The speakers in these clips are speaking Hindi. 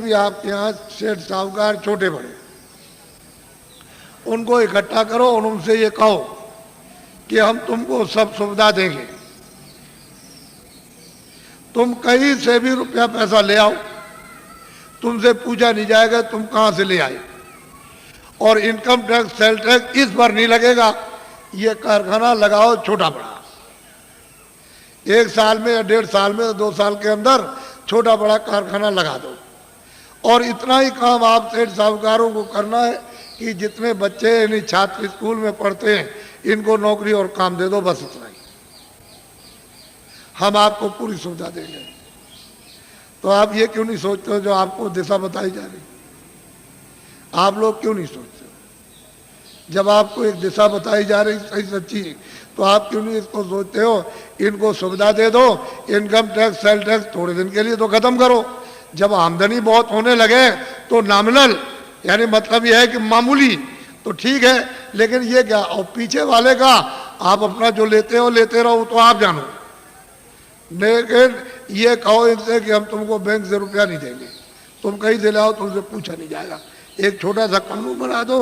भी आपके यहाँ सेठ साहूकार छोटे बड़े, उनको इकट्ठा करो और उनसे ये कहो कि हम तुमको सब सुविधा देंगे, तुम कहीं से भी रुपया पैसा ले आओ, तुमसे पूछा नहीं जाएगा तुम कहाँ से ले आए, और इनकम टैक्स सेल टैक्स इस बार नहीं लगेगा। ये कारखाना लगाओ छोटा बड़ा, 1 साल में या 1.5 साल में 2 साल के अंदर छोटा बड़ा कारखाना लगा दो। और इतना ही काम आप सेठ साहूकारों को करना है कि जितने बच्चे यानी छात्र स्कूल में पढ़ते हैं इनको नौकरी और काम दे दो, बस इतना ही। हम आपको पूरी सुविधा देंगे। तो आप ये क्यों नहीं सोचते हो जो आपको दिशा बताई जा रही, आप लोग क्यों नहीं सोचते? जब आपको एक दिशा बताई जा रही सही सच्ची, तो आप क्यों नहीं इसको सोचते हो इनको सुविधा दे दो, इनकम टैक्स सेल टैक्स थोड़े दिन के लिए तो खत्म करो। जब आमदनी बहुत होने लगे तो नॉमिनल यानी मतलब यह है कि मामूली तो ठीक है, लेकिन ये क्या, और पीछे वाले का आप अपना जो लेते हो लेते रहो तो आप जानो। लेकिन ये कहो इनसे कि हम तुमको बैंक से रुपया नहीं देंगे, तुम कहीं से लाओ तुमसे पूछा नहीं जाएगा। एक छोटा सा कानून बना दो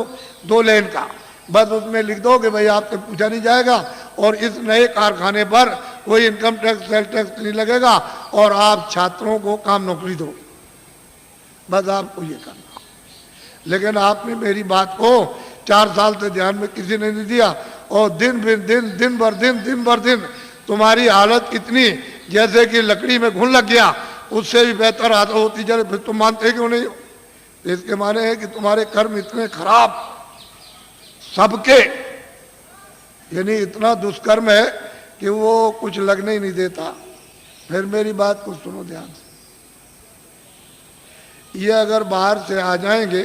2 लाइन का, बस उसमें लिख दो कि भाई आपसे पूछा नहीं जाएगा और इस नए कारखाने पर कोई इनकम टैक्स सेल टैक्स नहीं लगेगा और आप छात्रों को काम नौकरी दो, बस आपको ये करना। लेकिन आपने मेरी बात को 4 साल से ध्यान में किसी ने नहीं दिया और दिन भर दिन तुम्हारी हालत कितनी जैसे कि लकड़ी में घुन लग गया, उससे भी बेहतर हालत होती जा रही। फिर तुम मानते क्यों नहीं हो? इसके माने है कि तुम्हारे कर्म इतने खराब सबके, यानी इतना दुष्कर्म है कि वो कुछ लगने ही नहीं देता। फिर मेरी बात को सुनो ध्यान से, ये अगर बाहर से आ जाएंगे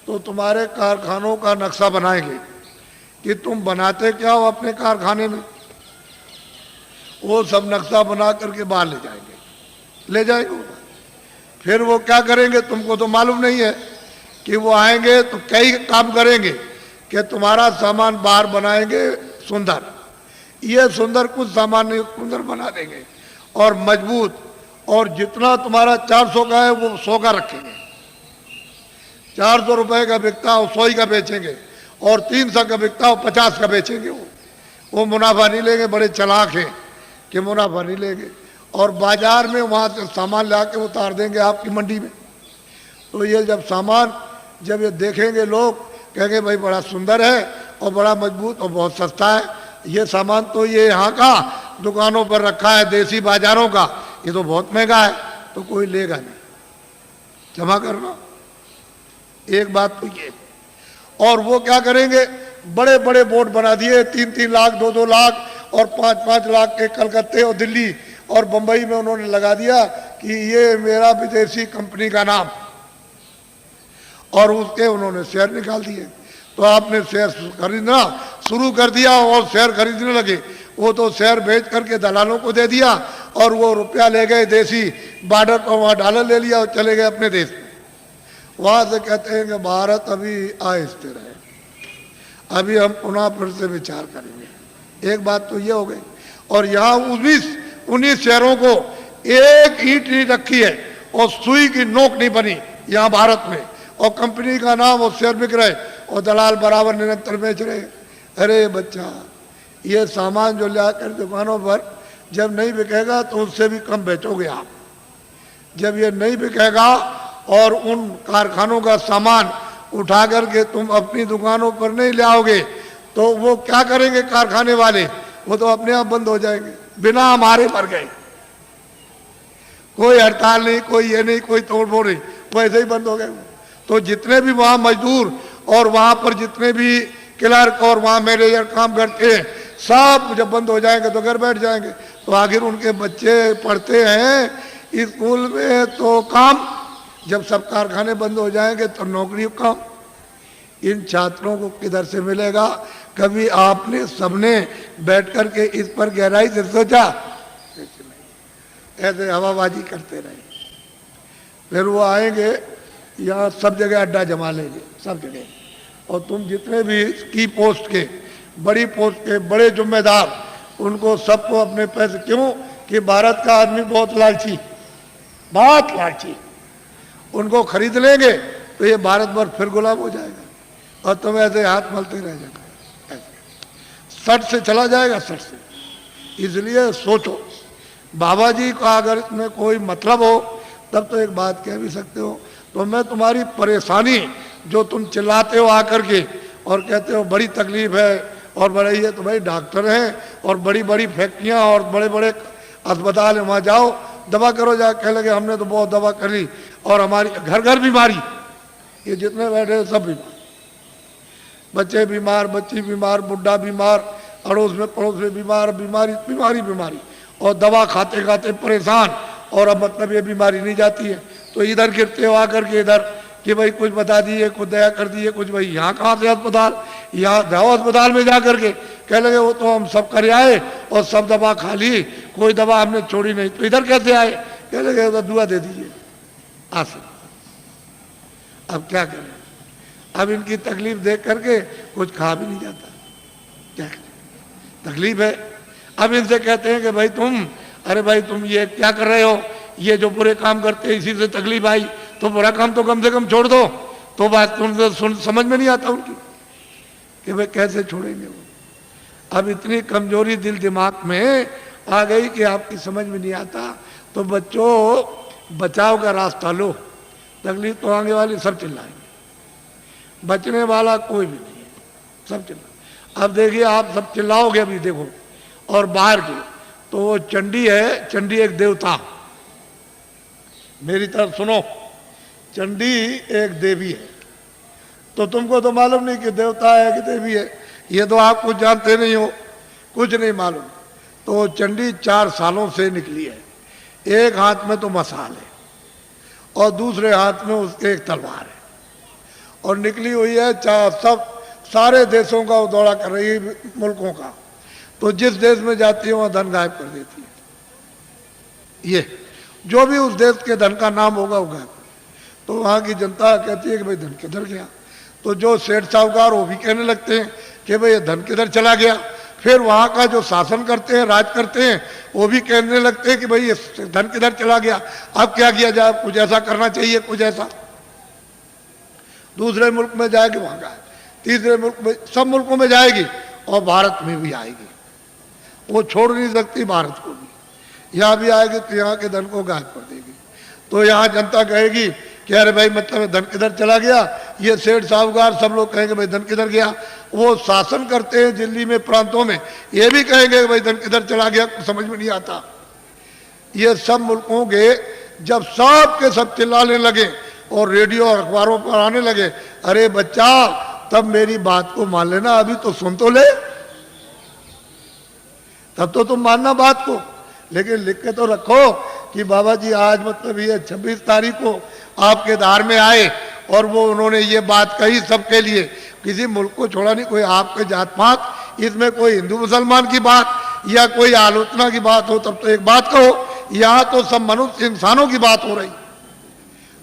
तो तुम्हारे कारखानों का नक्शा बनाएंगे कि तुम बनाते क्या हो अपने कारखाने में, वो सब नक्शा बना करके बाहर ले जाएंगे। फिर वो क्या करेंगे तुमको तो मालूम नहीं है कि वो आएंगे तो कई काम करेंगे कि तुम्हारा सामान बाहर बनाएंगे सुंदर, ये सुंदर कुछ सामान नहीं सुंदर बना देंगे और मजबूत, और जितना तुम्हारा 400 का है वो 100 का रखेंगे। 400 रुपए का बिकता हो 100 का बेचेंगे और 300 का बिकता हो 50 का बेचेंगे। वो मुनाफा नहीं लेंगे, बड़े चालाक हैं कि मुनाफा नहीं लेंगे, और बाजार में वहाँ से सामान ला के उतार देंगे आपकी मंडी में। तो ये जब ये देखेंगे लोग कहेंगे भाई बड़ा सुंदर है और बड़ा मजबूत और बहुत सस्ता है, ये सामान तो ये यहाँ का दुकानों पर रखा है देसी बाजारों का, ये तो बहुत महंगा है, तो कोई लेगा नहीं। जमा करना एक बात तो ये। और वो क्या करेंगे, बड़े बड़े बोर्ड बना दिए 3-3 लाख 2-2 लाख और 5-5 लाख के कलकत्ते और दिल्ली और बंबई में उन्होंने लगा दिया कि ये मेरा विदेशी कंपनी का नाम, और उसके उन्होंने शेयर निकाल दिए। तो आपने शेयर खरीदना शुरू कर दिया और शेयर खरीदने लगे, वो तो शेयर बेच करके दलालों को दे दिया और वो रुपया ले गए देसी बॉर्डर पर, वहाँ डॉलर ले लिया और चले गए अपने देश में। वहाँ से कहते हैं कि भारत अभी आहिस्ते रहे, अभी हम पुनः फिर से विचार करेंगे। एक बात तो ये हो गई। और यहाँ 19 शहरों को एक ईंट नहीं रखी है और सुई की नोक नहीं बनी यहाँ भारत में, और कंपनी का नाम और शेयर बिक रहे और दलाल बराबर निरंतर बेच रहे। अरे बच्चा, ये सामान जो ला कर दुकानों पर जब नहीं बिकेगा तो उससे भी कम बेचोगे आप। जब ये नहीं बिकेगा और उन कारखानों का सामान उठा करके तुम अपनी दुकानों पर नहीं ले आओगे तो वो क्या करेंगे कारखाने वाले, वो तो अपने आप बंद हो जाएंगे, बिना हमारे मर गए। कोई हड़ताल नहीं, कोई ये नहीं, कोई तोड़फोड़ नहीं, वो ऐसे ही बंद हो गए। तो जितने भी वहाँ मजदूर और वहाँ पर जितने भी क्लर्क और वहाँ मैनेजर काम करते हैं सब जब बंद हो जाएंगे तो घर बैठ जाएंगे। तो आखिर उनके बच्चे पढ़ते हैं स्कूल में तो काम, जब सब कारखाने बंद हो जाएंगे तो नौकरी काम। इन छात्रों को किधर से मिलेगा? कभी आपने सबने बैठ कर के इस पर गहराई से सोचा? ऐसे हवाबाजी करते रहे। फिर वो आएंगे यहाँ सब जगह अड्डा जमा लेंगे सब जगह, और तुम जितने भी की पोस्ट के बड़ी पोस्ट के बड़े जिम्मेदार उनको सबको अपने पैसे, क्यों कि भारत का आदमी बहुत लालची, उनको खरीद लेंगे तो ये भारत भर फिर गुलाम हो जाएगा और तुम ऐसे हाथ मलते रह जाएगा, सट से चला जाएगा, सट से। इसलिए सोचो, बाबा जी का अगर इसमें कोई मतलब हो तब तो एक बात कह भी सकते हो। तो मैं तुम्हारी परेशानी जो तुम चिल्लाते हो आकर के और कहते हो बड़ी तकलीफ है और बड़े ये, तो भाई डॉक्टर हैं और बड़ी बड़ी फैक्ट्रियां और बड़े बड़े अस्पताल है, वहाँ जाओ दवा करो। जा कह लगे हमने तो बहुत दवा कर ली और हमारी घर घर बीमारी, ये जितने बैठे सब बीमार, बच्चे बीमार, बच्ची बीमार, बुढ़ा बीमार, अड़ोस में पड़ोस में बीमार, बीमारी बीमारी बीमारी, और दवा खाते खाते परेशान, और अब मतलब ये बीमारी नहीं जाती है तो इधर गिरते हो आकर के इधर कि भाई कुछ बता दिए, कुछ दया कर दिए, कुछ भाई यहाँ कहाँ से अस्पताल, यहाँ जाओ अस्पताल में जा करके। कह लगे वो तो हम सब कर आए और सब दवा खा ली, कोई दवा हमने छोड़ी नहीं, तो इधर कैसे आए? कह लगे तो दुआ दे दीजिए आसे। अब क्या करें, अब इनकी तकलीफ देख करके कुछ खा भी नहीं जाता, क्या करें, तकलीफ है। अब इनसे कहते हैं कि भाई तुम, अरे भाई तुम ये क्या कर रहे हो, ये जो बुरे काम करते हैं इसी से तकलीफ आई, तो बुरा काम तो कम से कम छोड़ दो। तो बात तुमसे समझ में नहीं आता उनकी कि भाई कैसे छोड़ेंगे वो। अब इतनी कमजोरी दिल दिमाग में आ गई कि आपकी समझ में नहीं आता। तो बच्चों, बचाव का रास्ता लो, तकलीफ तो आगे वाली सब चिल्लाएंगे, बचने वाला कोई भी नहीं है, सब चिल्ला। अब देखिए आप सब चिल्लाओगे अभी देखो, और बाहर के तो वो चंडी है, चंडी एक देवता, मेरी तरफ सुनो, चंडी एक देवी है। तो तुमको तो मालूम नहीं कि देवता है कि देवी है, ये तो आप कुछ जानते नहीं हो, कुछ नहीं मालूम। तो चंडी 4 सालों से निकली है, एक हाथ में तो मसाल है और दूसरे हाथ में उसके एक तलवार है, और निकली हुई है सब सारे देशों का वो दौरा कर रही है, मुल्कों का। तो जिस देश में जाती है वहाँ धन गायब कर देती है, ये जो भी उस देश के धन का नाम होगा वो गायब। तो वहाँ की जनता कहती है कि भाई धन किधर गया। तो जो सेठ साहूकार वो भी कहने लगते हैं कि भाई ये धन किधर चला गया। फिर वहाँ का जो शासन करते हैं, राज करते हैं, वो भी कहने लगते हैं कि भाई ये धन किधर चला गया, अब क्या किया जाए, कुछ ऐसा करना चाहिए, कुछ ऐसा। दूसरे मुल्क में जाएगी वहाँ का, तीसरे मुल्क में, सब मुल्कों में जाएगी और भारत में भी आएगी, वो छोड़ नहीं सकती भारत को भी। यहाँ भी आएगी तो यहाँ के धन को गायब कर देगी। तो यहाँ जनता कहेगी कि अरे भाई मतलब धन किधर चला गया, ये सेठ साहूकार सब लोग कहेंगे भाई धन किधर गया। वो शासन करते हैं दिल्ली में, प्रांतों में, ये भी कहेंगे भाई धन किधर चला गया, समझ में नहीं आता। ये सब मुल्कों के जब सब के सब चिल्लाने लगे और रेडियो और अखबारों पर आने लगे, अरे बच्चा तब मेरी बात को मान लेना, अभी तो सुन तो ले, तब तो तुम मानना बात को, लेकिन लिख के तो रखो कि बाबा जी आज मतलब ये 26 तारीख को आपके धार में आए और वो उन्होंने ये बात कही सबके लिए, किसी मुल्क को छोड़ा नहीं, कोई आपके जात पात, इसमें कोई हिंदू मुसलमान की बात या कोई आलोचना की बात हो तब तो एक बात कहो, यहाँ तो सब मनुष्य इंसानों की बात हो रही।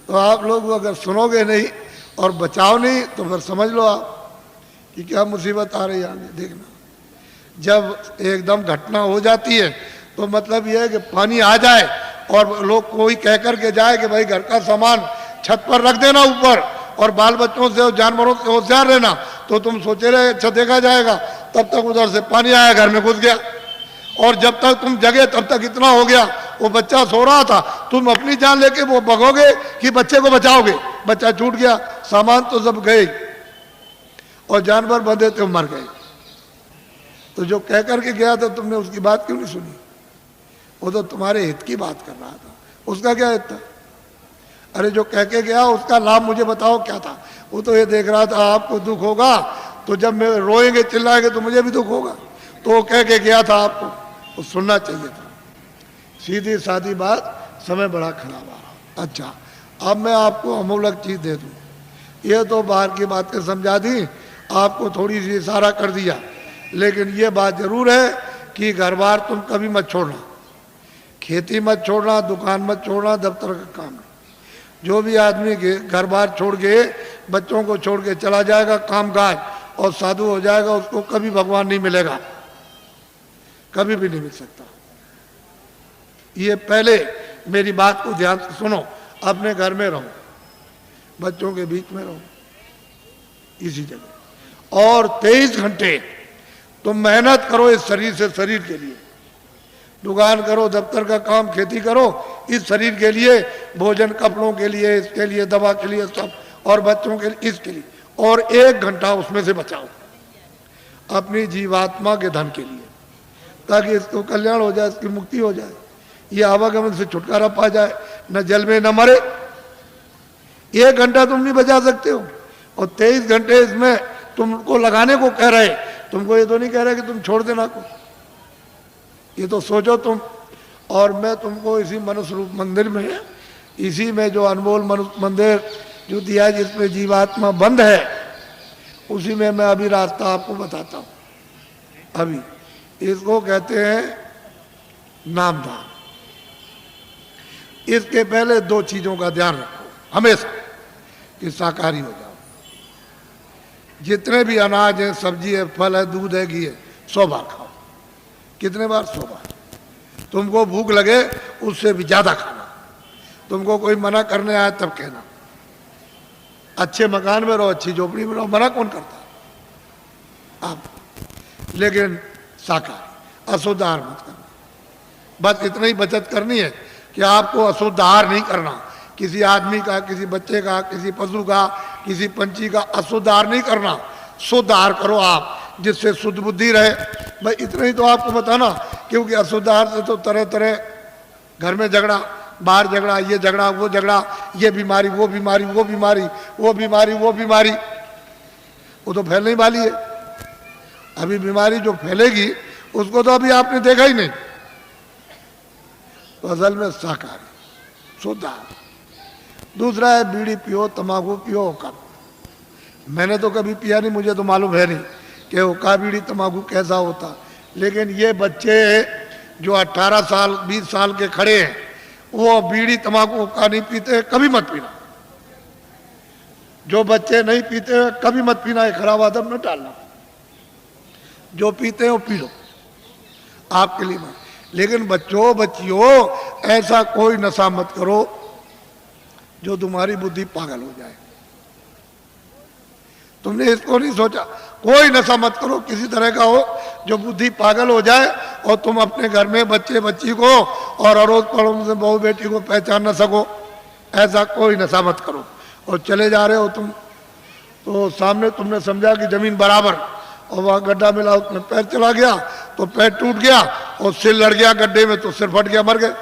तो आप लोग अगर सुनोगे नहीं और बचाओ नहीं तो फिर समझ लो आप कि क्या मुसीबत आ रही है आगे। देखना जब एकदम घटना हो जाती है तो मतलब यह है कि पानी आ जाए और लोग कोई कह कर के जाए कि भाई घर का सामान छत पर रख देना ऊपर, और बाल बच्चों से और जानवरों से होशियार रहना, तो तुम सोचे रहे अच्छा देखा जाएगा, तब तक उधर से पानी आया, घर में घुस गया, और जब तक तुम जगे तब तक इतना हो गया, वो बच्चा सो रहा था, तुम अपनी जान लेके वो भगोगे कि बच्चे को बचाओगे, बच्चा छूट गया, सामान तो सब गए और जानवर बंधे थे मर गए। तो जो कह करके गया था तुमने उसकी बात क्यों नहीं सुनी? वो तो तुम्हारे हित की बात कर रहा था, उसका क्या हित था? अरे जो कह के गया उसका लाभ मुझे बताओ क्या था? वो तो ये देख रहा था आपको दुख होगा तो जब मैं रोएंगे चिल्लाएंगे तो मुझे भी दुख होगा, तो वो कह के गया था आपको, वो सुनना चाहिए था। सीधी सादी बात, समय बड़ा खराब आ रहा। अच्छा अब मैं आपको अमूलक चीज़ दे दूँ, ये तो बाहर की बातें समझा दी, आपको थोड़ी सी इशारा कर दिया, लेकिन ये बात जरूर है कि घर बार तुम कभी मत छोड़ना, खेती मत छोड़ना, दुकान मत छोड़ना, दफ्तर का काम नहीं। जो भी आदमी घर बार छोड़ के बच्चों को छोड़ के चला जाएगा काम काज और साधु हो जाएगा, उसको कभी भगवान नहीं मिलेगा, कभी भी नहीं मिल सकता। ये पहले मेरी बात को ध्यान से सुनो, अपने घर में रहो, बच्चों के बीच में रहो इसी जगह। और 23 घंटे तुम मेहनत करो इस शरीर से शरीर के लिए, दुकान करो, दफ्तर का काम, खेती करो इस शरीर के लिए, भोजन कपड़ों के लिए, इसके लिए, दवा के लिए, सब, और बच्चों के लिए, इसके लिए। और 1 घंटा उसमें से बचाओ अपनी जीवात्मा के धन के लिए, ताकि इसको कल्याण हो जाए, इसकी मुक्ति हो जाए, ये आवागमन से छुटकारा पा जाए, न जल में न मरे। 1 घंटा तुम नहीं बचा सकते हो, और 23 घंटे इसमें तुमको लगाने को कह रहे। तुमको ये तो नहीं कह रहे कि तुम छोड़ देना को, ये तो सोचो तुम। और मैं तुमको इसी मनुष्य रूप मंदिर में, इसी में जो अनमोल मनुष्य मंदिर जो दिया है, जिसमें जीवात्मा बंद है, उसी में मैं अभी रास्ता आपको बताता हूँ। अभी इसको कहते हैं नामधाम। इसके पहले 2 चीजों का ध्यान रखो हमेशा कि शाकाहारी हो जाओ। जितने भी अनाज है, सब्जी है, फल है, दूध है, घी है, 100 बार खाओ। कितने बार? 100 बार। तुमको भूख लगे उससे भी ज्यादा खाना। तुमको कोई मना करने आए तब कहना। अच्छे मकान में रहो, अच्छी झोपड़ी में रहो, मना कौन करता आप? लेकिन शाकाहारी, अशुद्ध आहार मत करना। बस इतना ही बचत करनी है कि आपको अशुद्ध आहार नहीं करना। किसी आदमी का, किसी बच्चे का, किसी पशु का, किसी पंछी का अशुद्ध आहार नहीं करना। शुद्ध आहार करो आप, जिससे शुद्ध बुद्धि रहे। भाई इतना ही तो आपको बताना, क्योंकि अशुद्ध आहार से तो तरह तरह घर में झगड़ा, बाहर झगड़ा, ये झगड़ा, वो झगड़ा, ये बीमारी, वो बीमारी, वो बीमारी, वो बीमारी, वो बीमारी, वो तो फैलने वाली है। अभी बीमारी जो फैलेगी उसको तो अभी आपने देखा ही नहीं। तो असल में शाकाहारी, शुद्ध आहार। दूसरा है बीड़ी पियो, तंबाकू पियो, कब। मैंने तो कभी पिया नहीं, मुझे तो मालूम है नहीं कि हुक्का, बीड़ी, तंबाकू कैसा होता। लेकिन ये बच्चे जो 18 साल 20 साल के खड़े हैं, वो बीड़ी तंबाकू हुक्का नहीं पीते, कभी मत पीना। जो बच्चे नहीं पीते कभी मत पीना, ये खराब आदत न डालना। जो पीते हैं वो पी लो, आपके लिए मत। लेकिन बच्चों, बच्चियों, ऐसा कोई नशा मत करो जो तुम्हारी बुद्धि पागल हो जाए। तुमने इसको नहीं सोचा? कोई नशा मत करो किसी तरह का हो जो बुद्धि पागल हो जाए, और तुम अपने घर में बच्चे बच्ची को और अड़ोस पड़ोस में बहू बेटी को पहचान न सको। ऐसा कोई नशा मत करो। और चले जा रहे हो तुम, तो सामने तुमने समझा कि जमीन बराबर, और वहाँ गड्ढा मिला, उसमें पैर चला गया तो पैर टूट गया, और सिर लड़ गया गड्ढे में तो सिर फट गया, मर गए।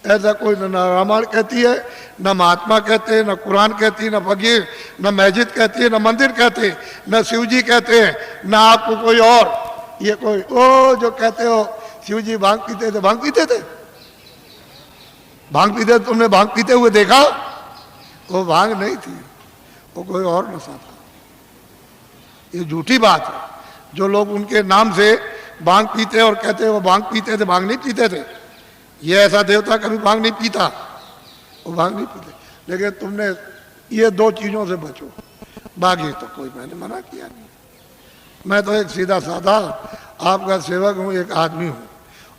ऐसा कोई न रामायण कहती है, न महात्मा कहते हैं, न कुरान कहती है, न फकीर, न मस्जिद कहती है, न मंदिर कहते हैं, न शिव जी कहते हैं, न आपको कोई और। ये कोई ओ जो कहते हो शिव जी भांग पीते थे, भांग पीते थे, भांग पीते, तुमने भांग पीते हुए देखा? वो भांग नहीं थी, वो कोई और नशा था। ये झूठी बात है। जो लोग उनके नाम से भांग पीते और कहते हैं वो भांग पीते थे, भांग नहीं पीते थे। ये ऐसा देवता कभी भांग नहीं पीता, वो भांग नहीं पीते। लेकिन तुमने ये 2 चीजों से बचो, बाकी तो कोई मैंने मना किया नहीं। मैं तो एक सीधा साधा आपका सेवक हूँ, एक आदमी हूँ,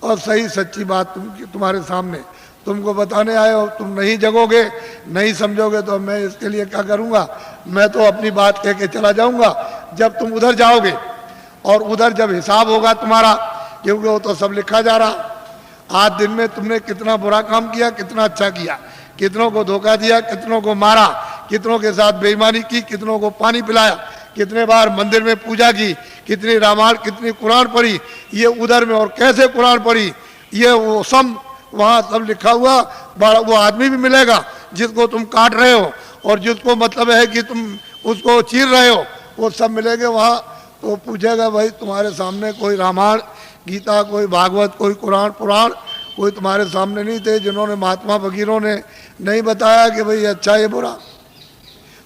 और सही सच्ची बात तुम्हारे सामने तुमको बताने आए हो। तुम नहीं जगोगे, नहीं समझोगे तो मैं इसके लिए क्या करूँगा? मैं तो अपनी बात कह के चला जाऊँगा। जब तुम उधर जाओगे और उधर जब हिसाब होगा तुम्हारा, क्योंकि वो तो सब लिखा जा रहा, आज दिन में तुमने कितना बुरा काम किया, कितना अच्छा किया, कितनों को धोखा दिया, कितनों को मारा, कितनों के साथ बेईमानी की, कितनों को पानी पिलाया, कितने बार मंदिर में पूजा की, कितनी रामायण, कितनी कुरान पढ़ी, ये उधर में, और कैसे कुरान पढ़ी, ये वो सब वहाँ सब लिखा हुआ। बड़ा वो आदमी भी मिलेगा जिसको तुम काट रहे हो, और जिसको मतलब है कि तुम उसको चीर रहे हो, वो सब मिलेंगे वहाँ। तो पूछेगा भाई तुम्हारे सामने कोई रामायण गीता, कोई भागवत, कोई कुरान पुराण, कोई तुम्हारे सामने नहीं थे जिन्होंने महात्मा फकीरों ने नहीं बताया कि भाई अच्छा ये बुरा?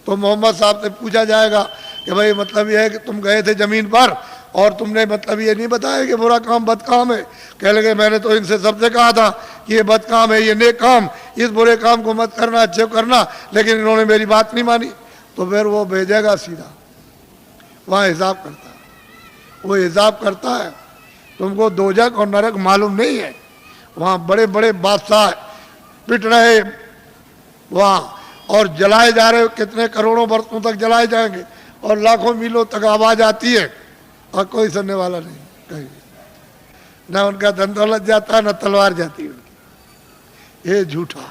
तो मोहम्मद साहब से पूछा जाएगा कि भाई मतलब ये है कि तुम गए थे जमीन पर और तुमने मतलब ये नहीं बताया कि बुरा काम बद काम है। कह लगे मैंने तो इनसे सबसे कहा था कि ये बद काम है, ये नेक काम, इस बुरे काम को मत करना, अच्छे करना, लेकिन इन्होंने मेरी बात नहीं मानी। तो फिर वो भेजेगा सीधा, वहाँ हिसाब करता है, वो हिसाब करता है। तुमको दोजख और नरक मालूम नहीं है। वहाँ बड़े बड़े बादशाह पिट रहे, वहाँ और जलाए जा रहे हो, कितने करोड़ों वर्षों तक जलाए जाएंगे और लाखों मीलों तक आवाज आती है और कोई सुनने वाला नहीं कहीं, ना उनका धन दौलत जाता न तलवार जाती उनकी। ये झूठा,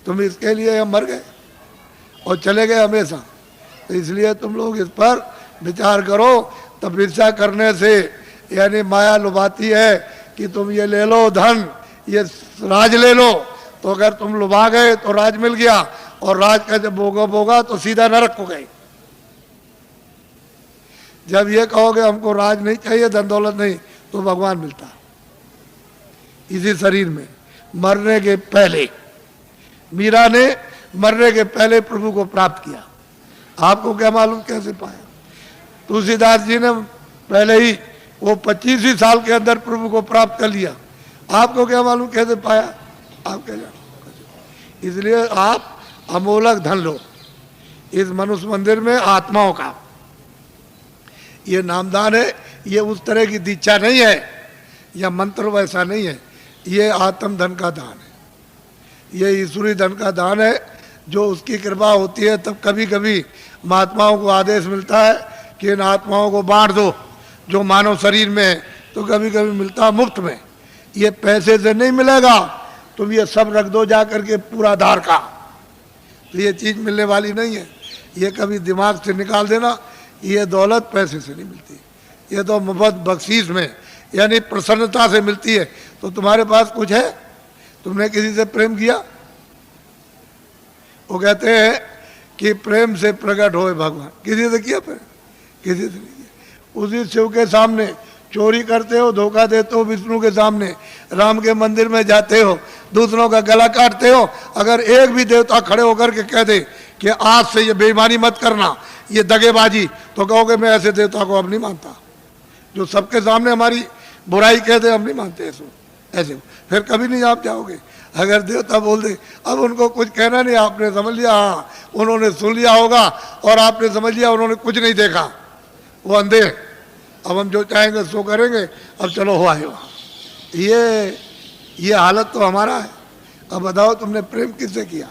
तुम इसके लिए हम मर गए और चले गए हमेशा। तो इसलिए तुम लोग इस पर विचार करो। तपस्या करने से यानी माया लुभाती है कि तुम ये ले लो धन, ये राज ले लो, तो अगर तुम लुभा गए तो राज मिल गया और राज का जब भोगा तो सीधा नरक हो गए। जब ये कहोगे हमको राज नहीं चाहिए, धन दौलत नहीं, तो भगवान मिलता इसी शरीर में मरने के पहले। मीरा ने मरने के पहले प्रभु को प्राप्त किया। आपको क्या मालूम कैसे पाया? तुलसीदास जी ने पहले ही वो 25 ही साल के अंदर प्रभु को प्राप्त कर लिया। आपको क्या मालूम कैसे पाया? आप क्या जानो? इसलिए आप अमोलक धन लो इस मनुष्य मंदिर में आत्माओं का। ये नामदान है, ये उस तरह की दीक्षा नहीं है या मंत्र वैसा नहीं है, ये आत्म धन का दान है, ये ईश्वरी धन का दान है। जो उसकी कृपा होती है तब कभी कभी महात्माओं को आदेश मिलता है कि इन आत्माओं को बांट दो जो मानव शरीर में है, तो कभी कभी मिलता मुफ्त में। ये पैसे से नहीं मिलेगा, तुम ये सब रख दो जा करके पूरा धार का, तो ये चीज़ मिलने वाली नहीं है। ये कभी दिमाग से निकाल देना, ये दौलत पैसे से नहीं मिलती, ये तो मुफ्त बख्शीश में यानी प्रसन्नता से मिलती है। तो तुम्हारे पास कुछ है, तुमने किसी से प्रेम किया? वो कहते हैं कि प्रेम से प्रकट होए भगवान। किसी से किया प्रेम? किसी से नहीं किया। उसी शिव के सामने चोरी करते हो, धोखा देते हो, विष्णु के सामने राम के मंदिर में जाते हो, दूसरों का गला काटते हो। अगर एक भी देवता खड़े होकर के कह दे कि आज से ये बेईमानी मत करना, ये दगेबाजी, तो कहोगे मैं ऐसे देवता को अब नहीं मानता। जो सबके सामने हमारी बुराई कहते हम नहीं मानते ऐसे, फिर कभी नहीं आप जाओगे। अगर देवता बोल दे, अब उनको कुछ कहना नहीं, आपने समझ लिया, हाँ उन्होंने सुन लिया होगा और आपने समझ लिया उन्होंने कुछ नहीं देखा, वो अंधे, अब हम जो चाहेंगे सो करेंगे, अब चलो हो आए वहाँ। ये हालत तो हमारा है। अब बताओ तुमने प्रेम किससे किया?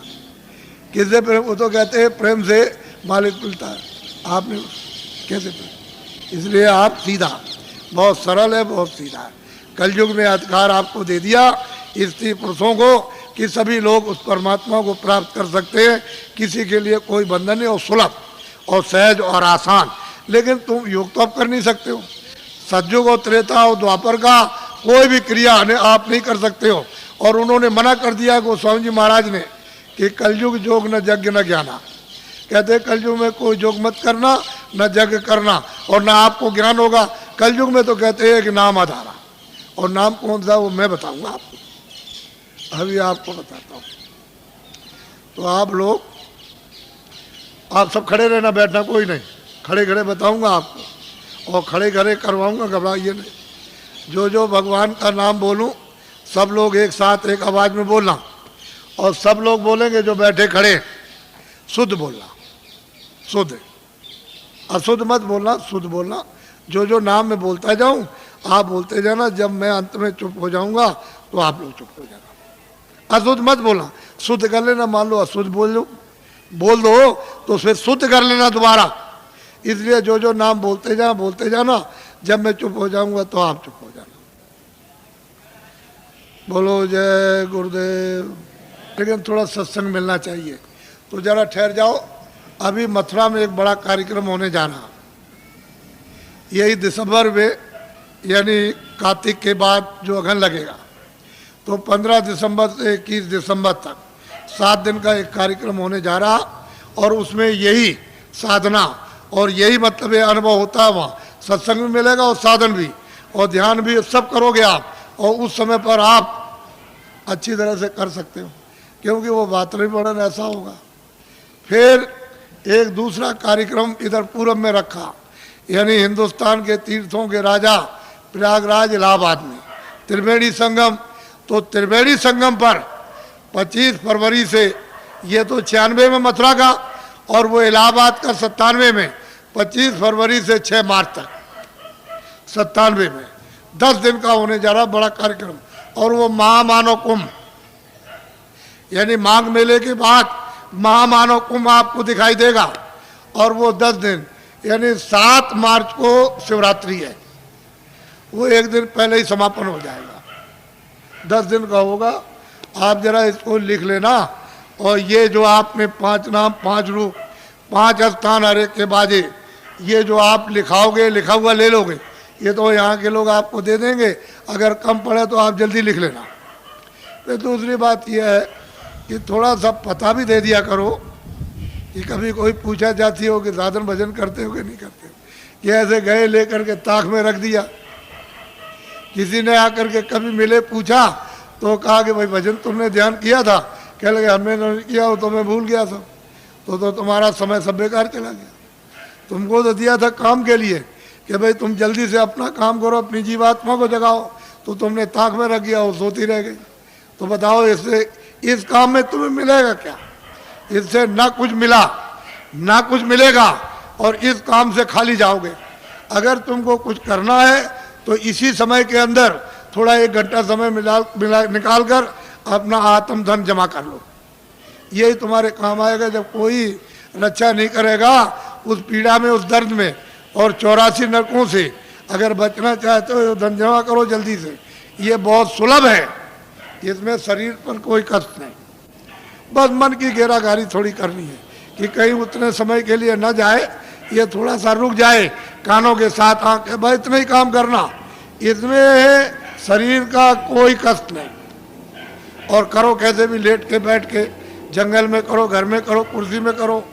किससे प्रेम? वो तो कहते हैं प्रेम से मालिक मिलता है, आपने कैसे प्रेम? इसलिए आप सीधा, बहुत सरल है, बहुत सीधा है। कलयुग में अधिकार आपको दे दिया स्त्री पुरुषों को कि सभी लोग उस परमात्मा को प्राप्त कर सकते हैं, किसी के लिए कोई बंधन नहीं, और सुलभ और सहज और आसान। लेकिन तुम योग तो आप कर नहीं सकते हो। सतयुग और त्रेता और द्वापर का कोई भी क्रिया आप नहीं कर सकते हो। और उन्होंने मना कर दिया गोस्वामी जी महाराज ने कि कलयुग जोग न यज्ञ न ज्ञाना। कहते कलयुग में कोई जोग मत करना, न यज्ञ करना, और न आपको ज्ञान होगा। कलयुग में तो कहते हैं कि नाम आधारा, और नाम कौन सा वो मैं बताऊंगा आपको, अभी आपको बताता हूँ। तो आप लोग, आप सब खड़े रहना, बैठना कोई नहीं, खड़े खड़े बताऊंगा आपको और खड़े खड़े करवाऊंगा, घबराइए नहीं। जो जो भगवान का नाम बोलूं सब लोग एक साथ एक आवाज में बोलना, और सब लोग बोलेंगे जो बैठे खड़े, शुद्ध बोलना, शुद्ध, अशुद्ध मत बोलना, शुद्ध बोलना। जो जो नाम मैं बोलता जाऊं आप बोलते जाना, जब मैं अंत में चुप हो जाऊंगा तो आप लोग चुप हो जाना। अशुद्ध मत बोलना, शुद्ध कर लेना। मान लो अशुद्ध बोल दो तो फिर शुद्ध कर लेना दोबारा। इसलिए जो जो नाम बोलते जाना, जब मैं चुप हो जाऊंगा तो आप चुप हो जाना। बोलो जय गुरुदेव। लेकिन थोड़ा सत्संग मिलना चाहिए, तो जरा ठहर जाओ। अभी मथुरा में एक बड़ा कार्यक्रम होने जाना, यही दिसंबर में, यानी कार्तिक के बाद जो अगन लगेगा, तो 15 दिसंबर से 21 दिसंबर तक 7 दिन का एक कार्यक्रम होने जा रहा। और उसमें यही साधना और यही मतलब अनुभव होता है। वहाँ सत्संग भी मिलेगा और साधन भी और ध्यान भी, सब करोगे आप, और उस समय पर आप अच्छी तरह से कर सकते हो, क्योंकि वो वातावरण ऐसा होगा। फिर एक दूसरा कार्यक्रम इधर पूरब में रखा, यानी हिंदुस्तान के तीर्थों के राजा प्रयागराज इलाहाबाद में त्रिवेणी संगम। तो त्रिवेणी संगम पर 25 फरवरी से, ये तो 96 में मथुरा का, और वो इलाहाबाद का 97 में, 25 फरवरी से 6 मार्च तक 97 में 10 दिन का होने जा रहा बड़ा कार्यक्रम। और वो महामानव कुंभ, यानी माघ मेले के बाद महामानव कुंभ आपको दिखाई देगा। और वो 10 दिन यानी 7 मार्च को शिवरात्रि है, वो एक दिन पहले ही समापन हो जाएगा, 10 दिन का होगा। आप जरा इसको लिख लेना। और ये जो आपने 5 नाम 5 रूप 5 स्थान हरे के बाजे, ये जो आप लिखाओगे, लिखा हुआ ले लोगे, ये तो यहाँ के लोग आपको दे देंगे। अगर कम पड़े तो आप जल्दी लिख लेना। फिर दूसरी बात यह है कि थोड़ा सा पता भी दे दिया करो कि कभी कोई पूछा जाती हो कि साधन भजन करते हो कि नहीं करते हो। कि ऐसे गए लेकर के ताक में रख दिया। किसी ने आकर के कभी मिले पूछा तो कहा कि भाई भजन तुमने ध्यान किया था? कह लगे हमने नहीं किया हो तो मैं भूल गया सब। तो तुम्हारा समय सब बेकार चला गया। तुमको तो दिया था काम के लिए कि भाई तुम जल्दी से अपना काम करो, अपनी जीवात्मा को जगाओ, तो तुमने ताक में रख दिया, वो सोती रह गई। तो बताओ इससे इस काम में तुम्हें मिलेगा क्या? इससे ना कुछ मिला ना कुछ मिलेगा और इस काम से खाली जाओगे। अगर तुमको कुछ करना है तो इसी समय के अंदर थोड़ा 1 घंटा समय निकाल कर अपना आत्म धन जमा कर लो। यही तुम्हारे काम आएगा। जब कोई रक्षा नहीं करेगा उस पीड़ा में, उस दर्द में और 84 नरकों से अगर बचना चाहते हो, धन जमा करो जल्दी से। ये बहुत सुलभ है, इसमें शरीर पर कोई कष्ट नहीं। बस मन की घेराघारी थोड़ी करनी है कि कहीं उतने समय के लिए न जाए, ये थोड़ा सा रुक जाए, कानों के साथ आंखें, बस इतना ही काम करना। इसमें शरीर का कोई कष्ट नहीं। और करो कैसे भी, लेट के बैठ के, जंगल में करो, घर में करो, कुर्सी में करो,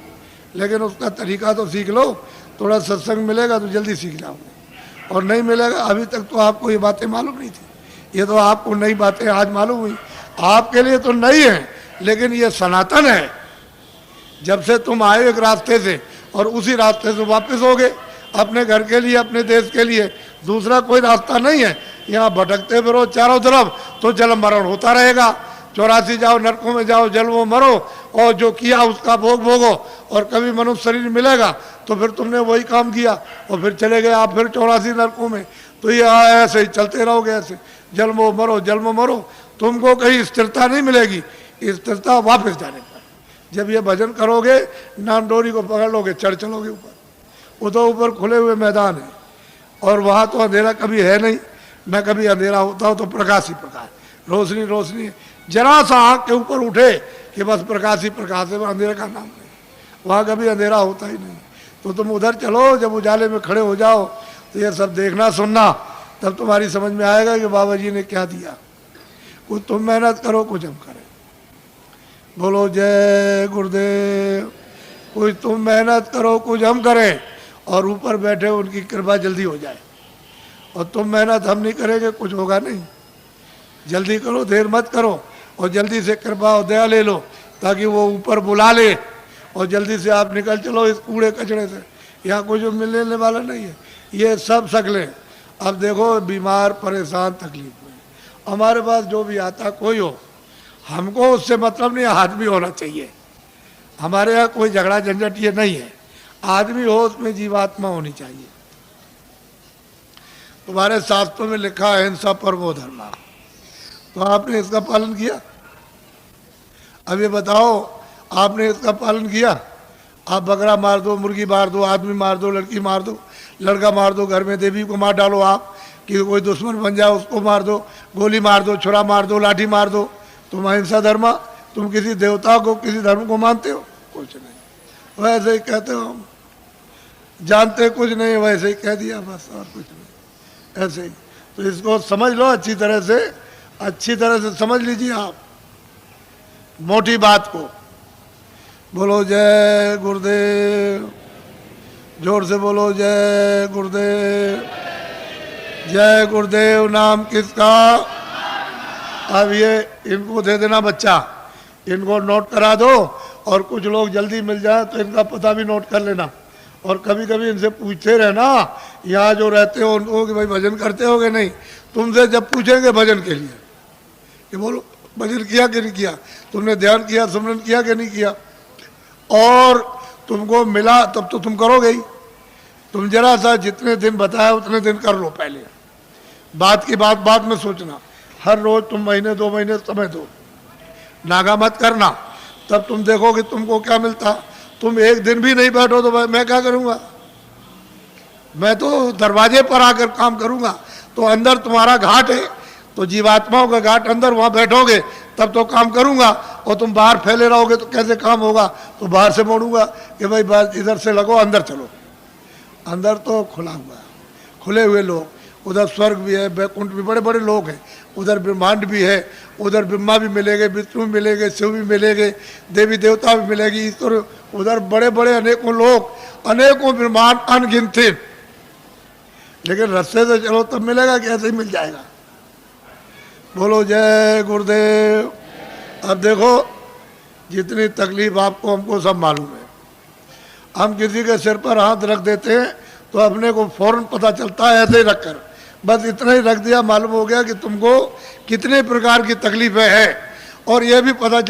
लेकिन उसका तरीका तो सीख लो। थोड़ा सत्संग मिलेगा तो जल्दी सीख जाओगे। और नहीं मिलेगा, अभी तक तो आपको ये बातें मालूम नहीं थी, ये तो आपको नई बातें आज मालूम हुई। आपके लिए तो नई है लेकिन ये सनातन है। जब से तुम आए एक रास्ते से और उसी रास्ते से वापस हो गए अपने घर के लिए, अपने देश के लिए। दूसरा कोई रास्ता नहीं है। यहाँ भटकते फिरो चारों तरफ तो जल मरण होता रहेगा। 84 जाओ, नरकों में जाओ, जल में मरो और जो किया उसका भोग भोगो। और कभी मनुष्य शरीर मिलेगा तो फिर तुमने वही काम किया और फिर चले गए आप फिर 84 नरकों में। तो ये ऐसे ही चलते रहोगे, ऐसे जल में मरो, जल में मरो। तुमको कहीं स्थिरता नहीं मिलेगी, स्थिरता वापस जाने पर। जब ये भजन करोगे, नाम डोरी को पकड़ लोगे, चढ़ चलोगे ऊपर। वो तो ऊपर खुले हुए मैदान है और वहाँ तो अंधेरा कभी है नहीं, न कभी अंधेरा होता हो तो प्रकाश ही प्रकाश, रोशनी रोशनी है। जरा सा आँख के ऊपर उठे कि बस प्रकाश ही प्रकाश है, अंधेरे का नाम नहीं। वहाँ कभी अंधेरा होता ही नहीं। तो तुम उधर चलो, जब उजाले में खड़े हो जाओ तो ये सब देखना सुनना, तब तुम्हारी समझ में आएगा कि बाबा जी ने क्या दिया। कुछ तुम मेहनत करो, कुछ हम करें। बोलो जय गुरुदेव। कुछ तुम मेहनत करो, कुछ हम करें, और ऊपर बैठे उनकी कृपा जल्दी हो जाए। और तुम मेहनत हम नहीं करेंगे, कुछ होगा नहीं। जल्दी करो, देर मत करो और जल्दी से कृपा और दया ले लो ताकि वो ऊपर बुला ले और जल्दी से आप निकल चलो इस कूड़े कचड़े से। यहाँ कुछ मिलने वाला नहीं है। ये सब शकलें। अब देखो, बीमार, परेशान, तकलीफ में, हमारे पास जो भी आता कोई हो, हमको उससे मतलब नहीं, आदमी होना चाहिए। हमारे यहाँ कोई झगड़ा झंझट ये नहीं है। आदमी हो, उसमें जीवात्मा होनी चाहिए। तुम्हारे शास्त्रों में लिखा है अहिंसा परमो धर्म, तो आपने इसका पालन किया? अब ये बताओ, आपने इसका पालन किया? आप बकरा मार दो, मुर्गी मार दो, आदमी मार दो, लड़की मार दो, लड़का मार दो, घर में देवी को मार डालो आप कि कोई दुश्मन बन जाए उसको मार दो, गोली मार दो, छुरा मार दो, लाठी मार दो। तुम अहिंसा धर्म, तुम किसी देवता को, किसी धर्म को मानते हो? कुछ नहीं। वैसे ही कहते हो, हम जानते कुछ नहीं, वैसे ही कह दिया बस, और कुछ नहीं, ऐसे ही। तो इसको समझ लो अच्छी तरह से, अच्छी तरह से समझ लीजिए आप मोटी बात को। बोलो जय गुरुदेव, जोर से बोलो जय गुरुदेव। जय गुरुदेव नाम किसका? अब ये इनको दे देना बच्चा, इनको नोट करा दो, और कुछ लोग जल्दी मिल जाए तो इनका पता भी नोट कर लेना। और कभी कभी इनसे पूछते रहना, यहाँ जो रहते हो उनको, कि भाई भजन करते हो कि नहीं। तुमसे जब पूछेंगे भजन के लिए कि बोलो भजन किया कि नहीं किया, तुमने ध्यान किया, सुमरन किया कि नहीं किया, और तुमको मिला तब तो तुम करोगे ही। तुम जरा सा जितने दिन बताया उतने दिन कर लो पहले, बात की बात बाद में सोचना। हर रोज तुम महीने 2 महीने समय दो, नागा मत करना, तब तुम देखोगे तुमको क्या मिलता। तुम एक दिन भी नहीं बैठो तो मैं क्या करूँगा? मैं तो दरवाजे पर आकर काम करूँगा। तो अंदर तुम्हारा घाट है, तो जीवात्माओं का घाट अंदर, वहाँ बैठोगे तब तो काम करूँगा। और तुम बाहर फैले रहोगे तो कैसे काम होगा? तो बाहर से मोड़ूंगा कि भाई बस इधर से लगो, अंदर चलो। अंदर तो खुला हुआ है, खुले हुए लोग, उधर स्वर्ग भी है, बैकुंठ भी, बड़े बड़े लोग हैं, उधर ब्रह्मांड भी है, उधर ब्रह्मा भी मिलेंगे, विष्णु भी मिलेंगे, शिव भी मिलेंगे, देवी देवता भी मिलेगी, ईश्वर, उधर बड़े बड़े अनेकों लोग, अनेकों ब्रह्मांड अनगिनती। लेकिन रास्ते से चलो तब मिलेगा कि ऐसे ही मिल जाएगा? बोलो जय गुरुदेव। अब देखो जितनी तकलीफ आपको हमको सब मालूम है। हम किसी के सिर पर हाथ रख देते हैं तो अपने को फौरन पता चलता है, ऐसे ही रखकर बस इतना ही रख दिया, मालूम हो गया कि तुमको कितने प्रकार की तकलीफें हैं। और ये भी पता चल